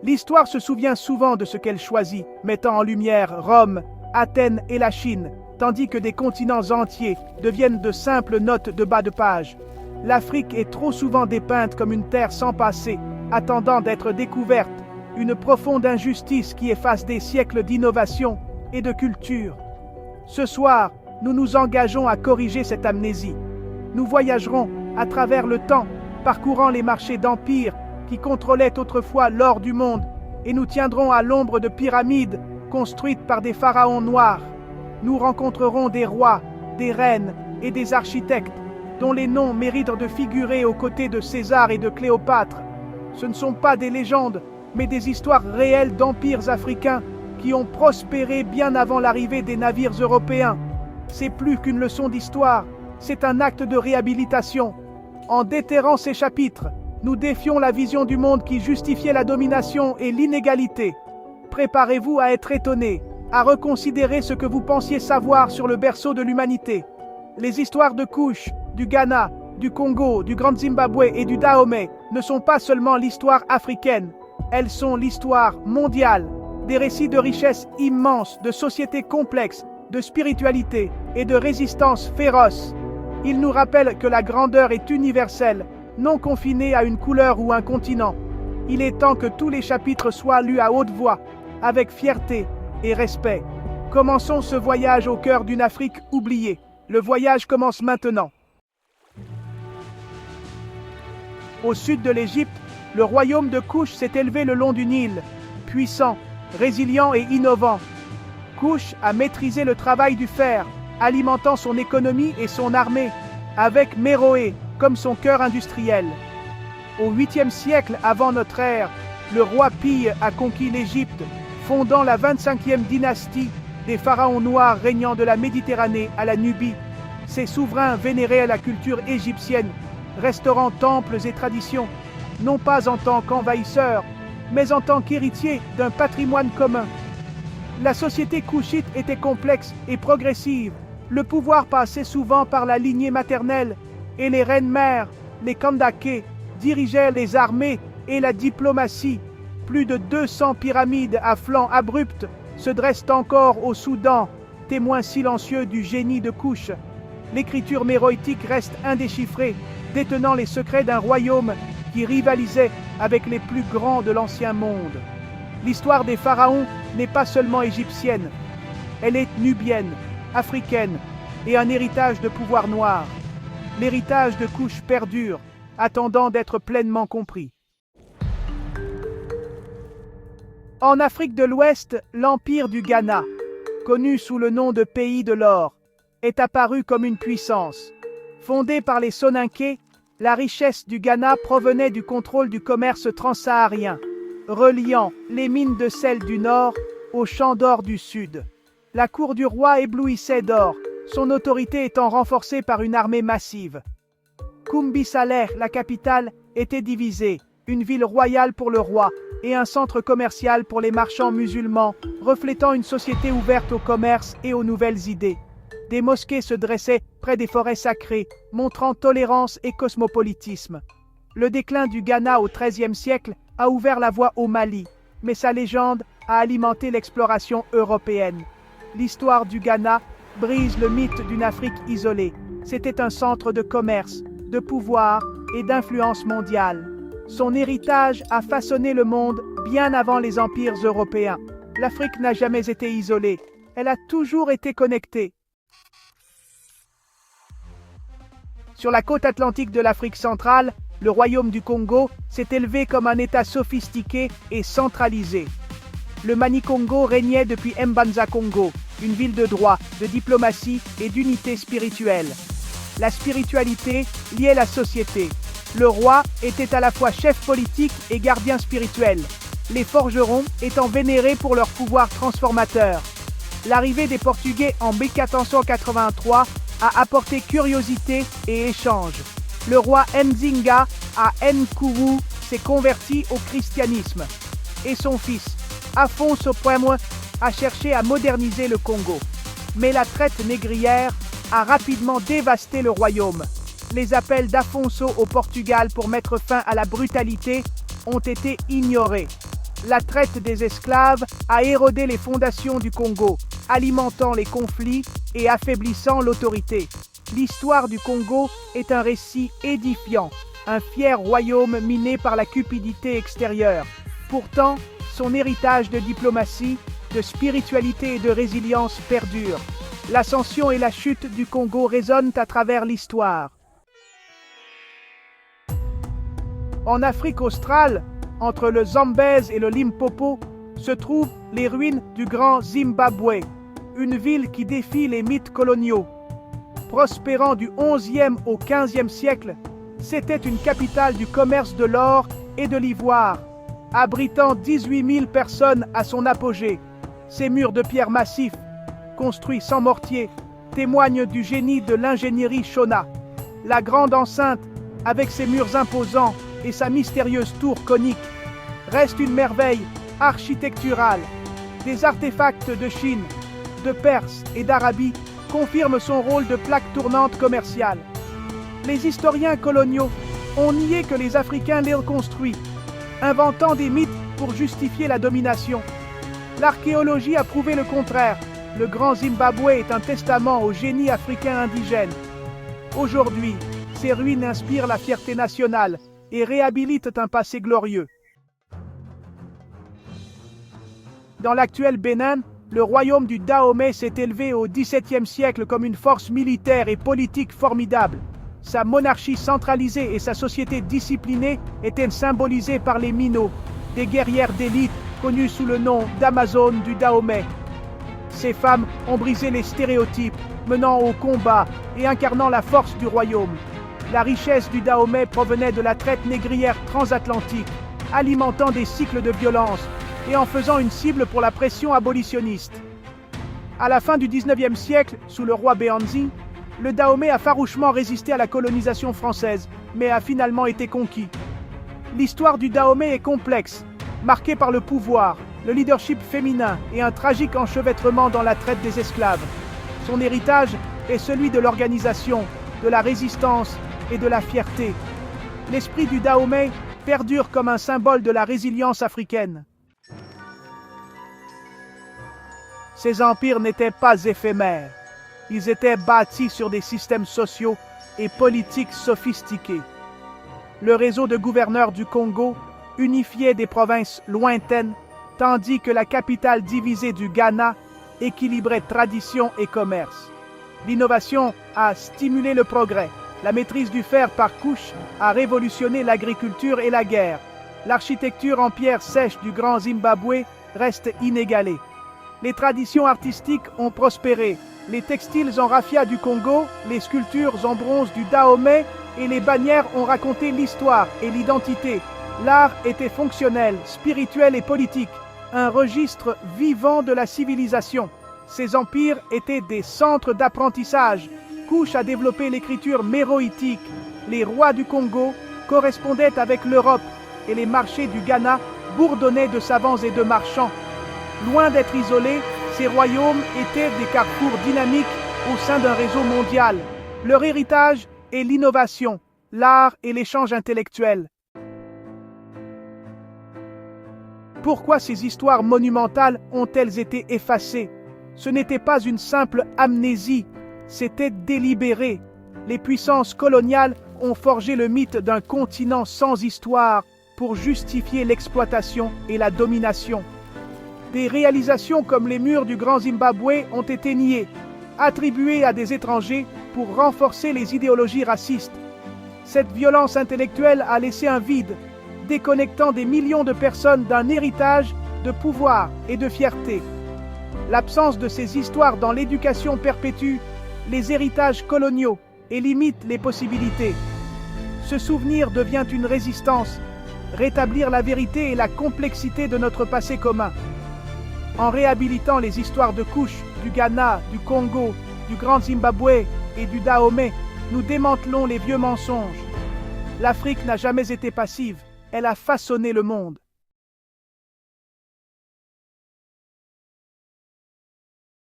L'histoire se souvient souvent de ce qu'elle choisit, mettant en lumière Rome, Athènes et la Chine, tandis que des continents entiers deviennent de simples notes de bas de page. L'Afrique est trop souvent dépeinte comme une terre sans passé, attendant d'être découverte, une profonde injustice qui efface des siècles d'innovation et de culture. Ce soir, nous nous engageons à corriger cette amnésie. Nous voyagerons à travers le temps, parcourant les marchés d'empires qui contrôlaient autrefois l'or du monde, et nous tiendrons à l'ombre de pyramides construites par des pharaons noirs. Nous rencontrerons des rois, des reines et des architectes, dont les noms méritent de figurer aux côtés de César et de Cléopâtre. Ce ne sont pas des légendes, mais des histoires réelles d'empires africains qui ont prospéré bien avant l'arrivée des navires européens. C'est plus qu'une leçon d'histoire, c'est un acte de réhabilitation. En déterrant ces chapitres, nous défions la vision du monde qui justifiait la domination et l'inégalité. Préparez-vous à être étonnés, à reconsidérer ce que vous pensiez savoir sur le berceau de l'humanité. Les histoires de Kush, du Ghana, du Congo, du Grand Zimbabwe et du Dahomey ne sont pas seulement l'histoire africaine, elles sont l'histoire mondiale, des récits de richesses immenses, de sociétés complexes, de spiritualité et de résistance féroce. Ils nous rappellent que la grandeur est universelle, non confinée à une couleur ou un continent. Il est temps que tous les chapitres soient lus à haute voix, avec fierté et respect. Commençons ce voyage au cœur d'une Afrique oubliée. Le voyage commence maintenant. Au sud de l'Égypte, le royaume de Kush s'est élevé le long du Nil, puissant, résilient et innovant. Kush a maîtrisé le travail du fer, alimentant son économie et son armée, avec Méroé comme son cœur industriel. Au 8e siècle avant notre ère, le roi Pille a conquis l'Égypte, fondant la 25e dynastie des pharaons noirs régnant de la Méditerranée à la Nubie. Ces souverains vénéraient la culture égyptienne, restaurant temples et traditions, non pas en tant qu'envahisseurs, mais en tant qu'héritiers d'un patrimoine commun. La société couchite était complexe et progressive. Le pouvoir passait souvent par la lignée maternelle, et les reines-mères, les Kandake, dirigeaient les armées et la diplomatie. Plus de 200 pyramides à flancs abrupts se dressent encore au Soudan, témoins silencieux du génie de Kush. L'écriture méroïtique reste indéchiffrée, détenant les secrets d'un royaume qui rivalisait avec les plus grands de l'ancien monde. L'histoire des pharaons n'est pas seulement égyptienne, elle est nubienne, africaine et un héritage de pouvoir noir. L'héritage de Kush perdure, attendant d'être pleinement compris. En Afrique de l'Ouest, l'empire du Ghana, connu sous le nom de Pays de l'Or, est apparu comme une puissance. Fondé par les Soninké, la richesse du Ghana provenait du contrôle du commerce transsaharien, reliant les mines de sel du nord aux champs d'or du sud. La cour du roi éblouissait d'or, son autorité étant renforcée par une armée massive. Kumbi Saleh, la capitale, était divisée, une ville royale pour le roi et un centre commercial pour les marchands musulmans, reflétant une société ouverte au commerce et aux nouvelles idées. Des mosquées se dressaient près des forêts sacrées, montrant tolérance et cosmopolitisme. Le déclin du Ghana au XIIIe siècle a ouvert la voie au Mali, mais sa légende a alimenté l'exploration européenne. L'histoire du Ghana brise le mythe d'une Afrique isolée. C'était un centre de commerce, de pouvoir et d'influence mondiale. Son héritage a façonné le monde bien avant les empires européens. L'Afrique n'a jamais été isolée, elle a toujours été connectée. Sur la côte atlantique de l'Afrique centrale, le royaume du Congo s'est élevé comme un État sophistiqué et centralisé. Le Mani-Congo régnait depuis Mbanza-Congo, une ville de droit, de diplomatie et d'unité spirituelle. La spiritualité liait la société. Le roi était à la fois chef politique et gardien spirituel, les forgerons étant vénérés pour leur pouvoir transformateur. L'arrivée des Portugais en 1483 a apporté curiosité et échange. Le roi Nzinga à Nkougou s'est converti au christianisme et son fils, Afonso Pwemwe, a cherché à moderniser le Congo. Mais la traite négrière a rapidement dévasté le royaume. Les appels d'Afonso au Portugal pour mettre fin à la brutalité ont été ignorés. La traite des esclaves a érodé les fondations du Congo, alimentant les conflits et affaiblissant l'autorité. L'histoire du Congo est un récit édifiant, un fier royaume miné par la cupidité extérieure. Pourtant, son héritage de diplomatie, de spiritualité et de résilience perdure. L'ascension et la chute du Congo résonnent à travers l'histoire. En Afrique australe, entre le Zambèze et le Limpopo, se trouvent les ruines du Grand Zimbabwe, une ville qui défie les mythes coloniaux. Prospérant du XIe au XVe siècle, c'était une capitale du commerce de l'or et de l'ivoire, abritant 18 000 personnes à son apogée. Ses murs de pierre massifs, construits sans mortier, témoignent du génie de l'ingénierie Shona. La grande enceinte, avec ses murs imposants et sa mystérieuse tour conique, reste une merveille architecturale. Des artefacts de Chine, de Perse et d'Arabie confirment son rôle de plaque tournante commerciale. Les historiens coloniaux ont nié que les Africains l'aient reconstruit, inventant des mythes pour justifier la domination. L'archéologie a prouvé le contraire. Le Grand Zimbabwe est un testament au génie africain indigène. Aujourd'hui, ces ruines inspirent la fierté nationale et réhabilitent un passé glorieux. Dans l'actuel Bénin, le royaume du Dahomey s'est élevé au XVIIe siècle comme une force militaire et politique formidable. Sa monarchie centralisée et sa société disciplinée étaient symbolisées par les Mino, des guerrières d'élite connues sous le nom d'Amazones du Dahomey. Ces femmes ont brisé les stéréotypes, menant au combat et incarnant la force du royaume. La richesse du Dahomey provenait de la traite négrière transatlantique, alimentant des cycles de violence et en faisant une cible pour la pression abolitionniste. À la fin du XIXe siècle, sous le roi Béhanzin, le Dahomey a farouchement résisté à la colonisation française, mais a finalement été conquis. L'histoire du Dahomey est complexe, marquée par le pouvoir, le leadership féminin et un tragique enchevêtrement dans la traite des esclaves. Son héritage est celui de l'organisation, de la résistance et de la fierté. L'esprit du Dahomey perdure comme un symbole de la résilience africaine. Ces empires n'étaient pas éphémères. Ils étaient bâtis sur des systèmes sociaux et politiques sophistiqués. Le réseau de gouverneurs du Congo unifiait des provinces lointaines, tandis que la capitale divisée du Ghana équilibrait tradition et commerce. L'innovation a stimulé le progrès. La maîtrise du fer par couche a révolutionné l'agriculture et la guerre. L'architecture en pierre sèche du Grand Zimbabwe reste inégalée. Les traditions artistiques ont prospéré. Les textiles en raffia du Congo, les sculptures en bronze du Dahomey et les bannières ont raconté l'histoire et l'identité. L'art était fonctionnel, spirituel et politique, un registre vivant de la civilisation. Ces empires étaient des centres d'apprentissage. Couche a développé l'écriture méroïtique. Les rois du Congo correspondaient avec l'Europe et les marchés du Ghana bourdonnaient de savants et de marchands. Loin d'être isolés, ces royaumes étaient des carrefours dynamiques au sein d'un réseau mondial. Leur héritage est l'innovation, l'art et l'échange intellectuel. Pourquoi ces histoires monumentales ont-elles été effacées? Ce n'était pas une simple amnésie, c'était délibéré. Les puissances coloniales ont forgé le mythe d'un continent sans histoire pour justifier l'exploitation et la domination. Des réalisations comme les murs du Grand Zimbabwe ont été niées, attribuées à des étrangers pour renforcer les idéologies racistes. Cette violence intellectuelle a laissé un vide, déconnectant des millions de personnes d'un héritage de pouvoir et de fierté. L'absence de ces histoires dans l'éducation perpétue les héritages coloniaux et limite les possibilités. Ce souvenir devient une résistance, rétablir la vérité et la complexité de notre passé commun. En réhabilitant les histoires de Couche, du Ghana, du Congo, du Grand Zimbabwe et du Dahomey, nous démantelons les vieux mensonges. L'Afrique n'a jamais été passive, elle a façonné le monde.